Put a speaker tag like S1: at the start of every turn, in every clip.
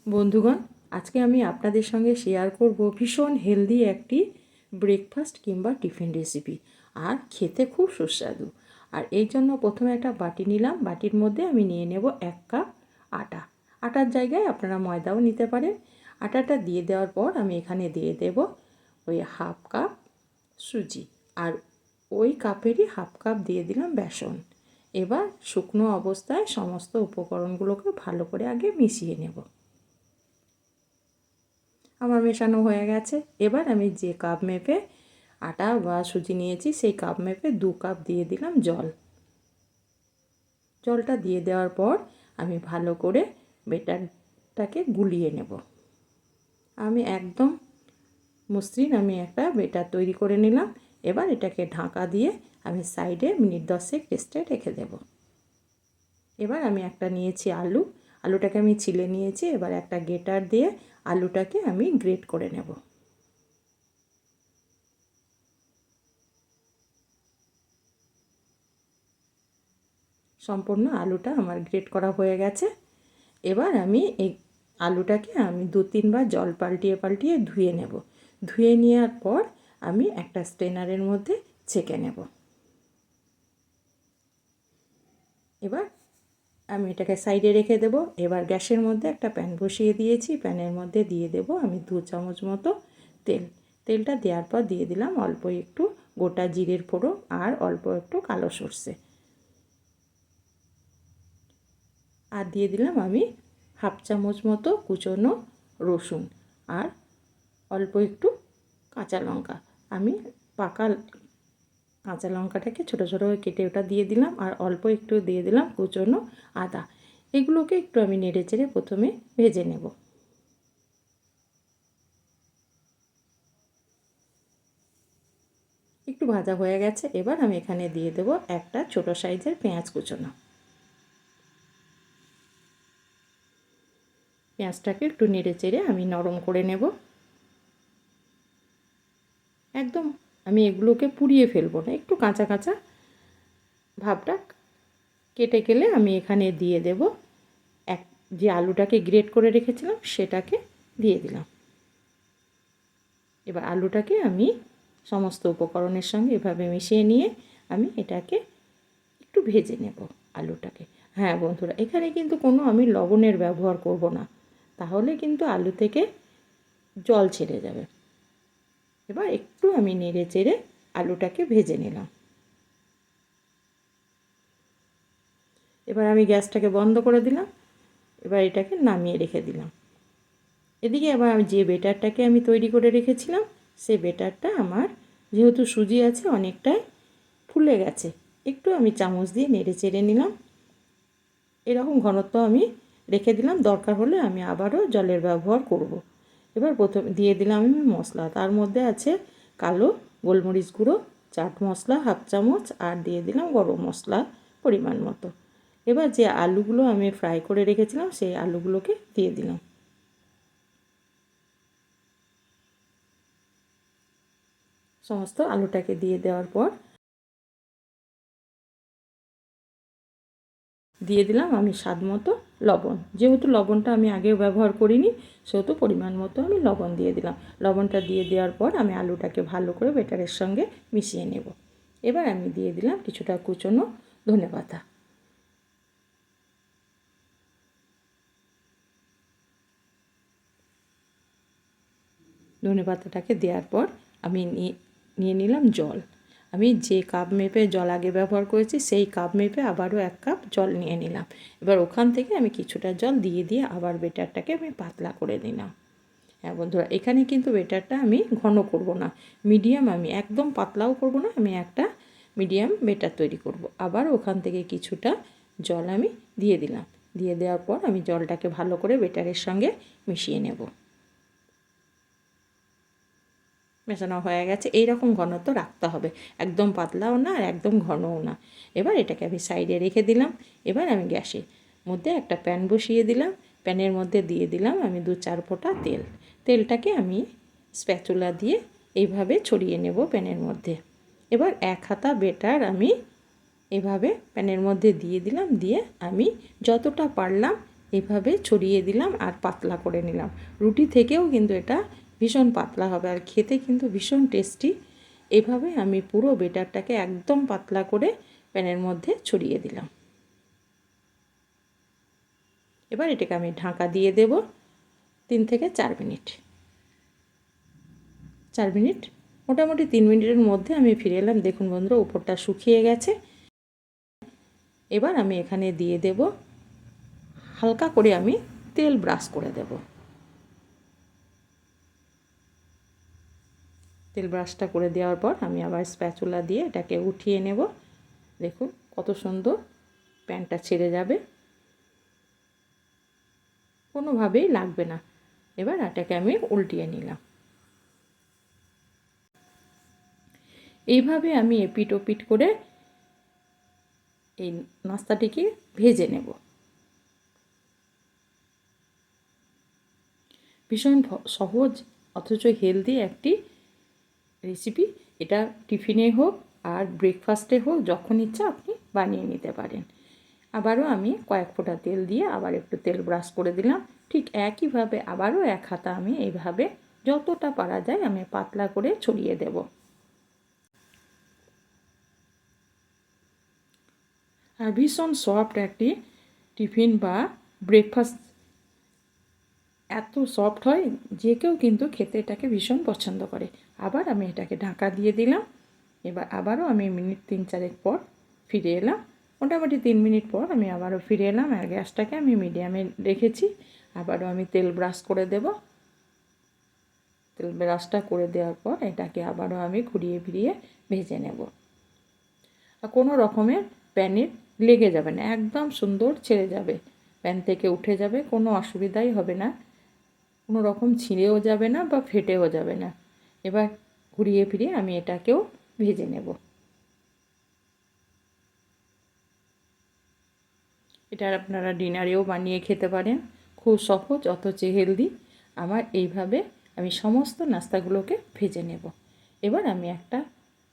S1: বন্ধুগণ, আজকে আমি আপনাদের সঙ্গে শেয়ার করব ভীষণ হেলদি একটি ব্রেকফাস্ট কিংবা টিফিন রেসিপি, আর খেতে খুব সুস্বাদু। আর এই জন্য প্রথমে একটা বাটি নিলাম। বাটির মধ্যে আমি নিয়ে নেব 1 কাপ আটা। আটার জায়গায় আপনারা ময়দাও নিতে পারেন। আটাটা দিয়ে দেওয়ার পর আমি এখানে দিয়ে দেব ওই 1/2 কাপ সুজি, আর ওই কাপেরই 1/2 কাপ দিয়ে দিলাম বেসন। এবার শুকনো অবস্থায় সমস্ত উপকরণগুলোকে ভালো করে আগে মিশিয়ে নেব। আমার মেশানো হয়ে গেছে। এবার আমি যে কাপ মেপে আটা বা সুজি নিয়েছি সেই কাপ মেপে 2 কাপ দিয়ে দিলাম জল। জলটা দিয়ে দেওয়ার পর আমি ভালো করে বেটারটাকে গুলিয়ে নেব। আমি একদম মসৃণ একটা বেটার তৈরি করে নিলাম। এবার এটাকে ঢাকা দিয়ে আমি সাইডে মিনিট 10 রেস্টে রেখে দেব। এবার আমি একটা নিয়েছি আলুটাকে আমি ছিলে নিয়েছি। এবার একটা গ্রেটার দিয়ে আলুটাকে আমি গ্রেট করে নেব। সম্পূর্ণ আলুটা আমার গ্রেট করা হয়ে গেছে। এবার আমি এই আলুটাকে আমি 2-3 বার জল পাল্টিয়ে পাল্টিয়ে ধুয়ে নেব। ধুয়ে নেওয়ার পর আমি একটা স্ট্রেনারের মধ্যে ছেঁকে নেব। এবার আমি এটাকে সাইডে রেখে দেব। এবার গ্যাসের মধ্যে একটা প্যান বসিয়ে দিয়েছি। প্যানের মধ্যে দিয়ে দেব আমি 2 চামচ মতো তেল। তেলটা দেওয়ার পর দিয়ে দিলাম অল্প একটু গোটা জিরের ফোড়ন আর অল্প একটু কালো সর্ষে, আর দিয়ে দিলাম আমি 1/2 চামচ মতো কুচনো রসুন আর অল্প একটু কাঁচা লঙ্কা। আমি পাকা কাঁচা লঙ্কাটাকে ছোটো ছোটো কেটে ওটা দিয়ে দিলাম, আর অল্প একটু দিয়ে দিলাম কুচনো আদা। এগুলোকে একটু আমি নেড়ে চেড়ে প্রথমে ভেজে নেব। একটু ভাজা হয়ে গেছে। এবার আমি এখানে দিয়ে দেব একটা ছোটো সাইজের পেঁয়াজ কুচনো। পেঁয়াজটাকে একটু নেড়ে চেড়ে আমি নরম করে নেব। একদম আমি এগুলোকে পুড়িয়ে ফেলবো না, একটু কাঁচা কাঁচা ভাবটা কেটে গেলে আমি এখানে দিয়ে দেব যে আলুটাকে গ্রেট করে রেখেছিলাম সেটাকে দিয়ে দিলাম। এবার আলুটাকে আমি সমস্ত উপকরণের সঙ্গে এভাবে মিশিয়ে নিয়ে আমি এটাকে একটু ভেজে নেব আলুটাকে। হ্যাঁ বন্ধুরা, এখানে কিন্তু কোনো আমি লবণের ব্যবহার করব না, তাহলে কিন্তু আলু থেকে জল ছেড়ে যাবে। এবার একটু আমি নেড়ে চেড়ে আলুটাকে ভেজে নিলাম। এবার আমি গ্যাসটাকে বন্ধ করে দিলাম। এবার এটাকে নামিয়ে রেখে দিলাম। এদিকে আবার আমি যে বেটারটাকে আমি তৈরি করে রেখেছিলাম সেই বেটারটা আমার যেহেতু সুজি আছে অনেকটাই ফুলে গেছে। একটু আমি চামচ দিয়ে নেড়ে চেড়ে নিলাম। এরকম ঘনত্ব আমি রেখে দিলাম, দরকার হলে আমি আবারও জলের ব্যবহার করব। এবার প্রথমে দিয়ে দিলাম আমি মশলা। তার মধ্যে আছে কালো গোলমরিচ গুঁড়ো, চাট মশলা 1/2 চামচ, আর দিয়ে দিলাম গরম মশলা পরিমাণ মতো। এবার যে আলুগুলো আমি ফ্রাই করে রেখেছিলাম সেই আলুগুলোকে দিয়ে দিলাম। সমস্ত আলুটাকে দিয়ে দেওয়ার পর দিয়ে দিলাম আমি স্বাদ মতো লবণ। যেহেতু লবণটা আমি আগেও ব্যবহার করিনি সেহেতু পরিমাণ মতো আমি লবণ দিয়ে দিলাম। লবণটা দিয়ে দেওয়ার পর আমি আলুটাকে ভালো করে বেটারের সঙ্গে মিশিয়ে নেব। এবার আমি দিয়ে দিলাম কিছুটা কুচনো ধনেপাতা। ধনেপাতাটাকে দেওয়ার পর আমি নিয়ে নিলাম জল। আমি যে কাপ মেপে জল আগে ব্যবহার করেছি সেই কাপ মেপে আবারও 1 কাপ জল নিয়ে নিলাম। এবার ওখান থেকে আমি কিছুটা জল দিয়ে দিয়ে আবার বেটারটাকে আমি পাতলা করে নিলাম। হ্যাঁ বন্ধুরা, এখানে কিন্তু বেটারটা আমি ঘন করব না, মিডিয়াম, আমি একদম পাতলাও করব না, আমি একটা মিডিয়াম বেটার তৈরি করব। আবার ওখান থেকে কিছুটা জল আমি দিয়ে দিলাম। দিয়ে দেওয়ার পর আমি জলটাকে ভালো করে বেটারের সঙ্গে মিশিয়ে নেব। মেশানো হয়ে গেছে। এই রকম ঘনত্ব রাখতে হবে, একদম পাতলাও না আর একদম ঘনও না। এবার এটাকে আমি সাইডে রেখে দিলাম। এবার আমি গ্যাসের মধ্যে একটা প্যান বসিয়ে দিলাম। প্যানের মধ্যে দিয়ে দিলাম আমি 2-4 ফোঁটা তেল। তেলটাকে আমি স্প্যাচুলা দিয়ে এইভাবে ছড়িয়ে নেব প্যানের মধ্যে। এবার 1 হাতা বেটার আমি এভাবে প্যানের মধ্যে দিয়ে দিলাম। দিয়ে আমি যতটা পারলাম এইভাবে ছড়িয়ে দিলাম আর পাতলা করে নিলাম। রুটি থেকেও কিন্তু এটা ভীষণ পাতলা হবে আর খেতে কিন্তু ভীষণ টেস্টি। এইভাবে আমি পুরো বেটারটাকে একদম পাতলা করে প্যানের মধ্যে ছড়িয়ে দিলাম। এবার এটাকে আমি ঢাকা দিয়ে দেব 3 থেকে 4 মিনিট। 4 মিনিট, মোটামুটি 3 মিনিটের মধ্যে আমি ফিরে এলাম। দেখুন বন্ধুরা, উপরটা শুকিয়ে গেছে। এবার আমি এখানে দিয়ে দেব, হালকা করে আমি তেল ব্রাশ করে দেব। তেল ব্রাশটা করে দেওয়ার পর আমি আবার স্প্যাচুলা দিয়ে এটাকে উঠিয়ে নেব। দেখুন কত সুন্দর প্যানটা ছেড়ে যাবে, কোনোভাবেই লাগবে না। এবার এটাকে আমি উল্টিয়ে নিলাম। এইভাবে আমি এপিট ওপিট করে এই নাস্তাটিকে ভেজে নেব। ভীষণ সহজ অথচ হেলদি একটি রেসিপি। এটা টিফিনে হোক আর ব্রেকফাস্টে হোক, যখন ইচ্ছা আপনি বানিয়ে নিতে পারেন। আবারও আমি কয়েক ফোঁটা তেল দিয়ে আবার একটু তেল ব্রাশ করে দিলাম। ঠিক একইভাবে আবারও এক হাতা আমি এইভাবে যতটা পারা যায় আমি পাতলা করে ছড়িয়ে দেব। আর ভীষণ সফট একটি টিফিন বা ব্রেকফাস্ট, এত সফট হয় যে কেউ কিন্তু খেতে এটাকে ভীষণ পছন্দ করে। আবার আমি এটাকে ঢাকা দিয়ে দিলাম। এবার আবারও আমি মিনিট 3-4 পর ফিরে এলাম। মোটামুটি 3 মিনিট পর আমি আবারও ফিরে এলাম আর গ্যাসটাকে আমি মিডিয়ামে রেখেছি। আবারও আমি তেল ব্রাশ করে দেব। তেল ব্রাশটা করে দেওয়ার পর এটাকে আবারও আমি ঘুরিয়ে ফিরিয়ে ভেজে নেব। আর কোনো রকমের প্যানের লেগে যাবে না, একদম সুন্দর ছেড়ে যাবে, প্যান থেকে উঠে যাবে, কোনো অসুবিধাই হবে না, কোনো রকম ছিঁড়েও যাবে না বা ফেটেও যাবে না। এবার ঘুরিয়ে ফিরিয়ে আমি এটাকেও ভেজে নেব। এটা আপনারা ডিনারেও বানিয়ে খেতে পারেন, খুব সহজ অথচ হেলদি। আমার এইভাবে আমি সমস্ত নাস্তাগুলোকে ভেজে নেব। এবার আমি একটা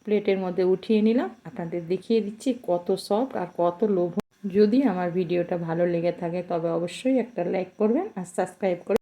S1: প্লেটের মধ্যে উঠিয়ে নিলাম, আপনাদের দেখিয়ে দিচ্ছি কত সফট আর কত লোভনীয়। যদি আমার ভিডিওটা ভালো লেগে থাকে তবে অবশ্যই একটা লাইক করবেন আর সাবস্ক্রাইব করবেন।